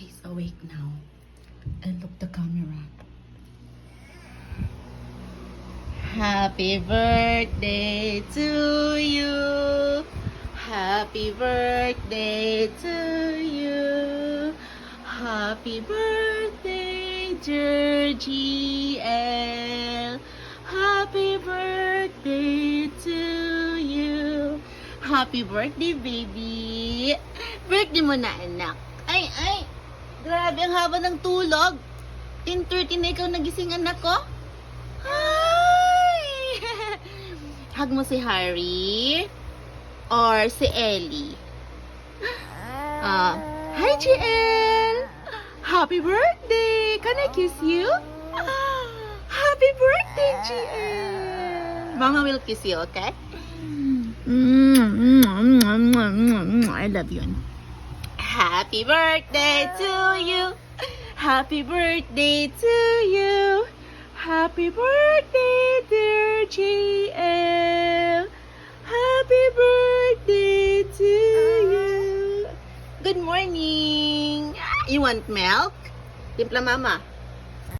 He's awake now. And look the camera. Happy birthday to you. Happy birthday to you. Happy birthday, Georgie L. Happy birthday to you. Happy birthday, baby. Birthday mo na, anak. Ay, grabe ang haba ng tulog. 10:30 na ikaw nagising, anak ko. Hi! Hug mo si Harry or si Ellie. Hi, GL! Happy birthday! Can I kiss you? Happy birthday, GL! Mama will kiss you, okay? I love you. Happy birthday to you. Happy birthday to you. Happy birthday, dear GL. Happy birthday to you. Good morning. You want milk? Timpla mama.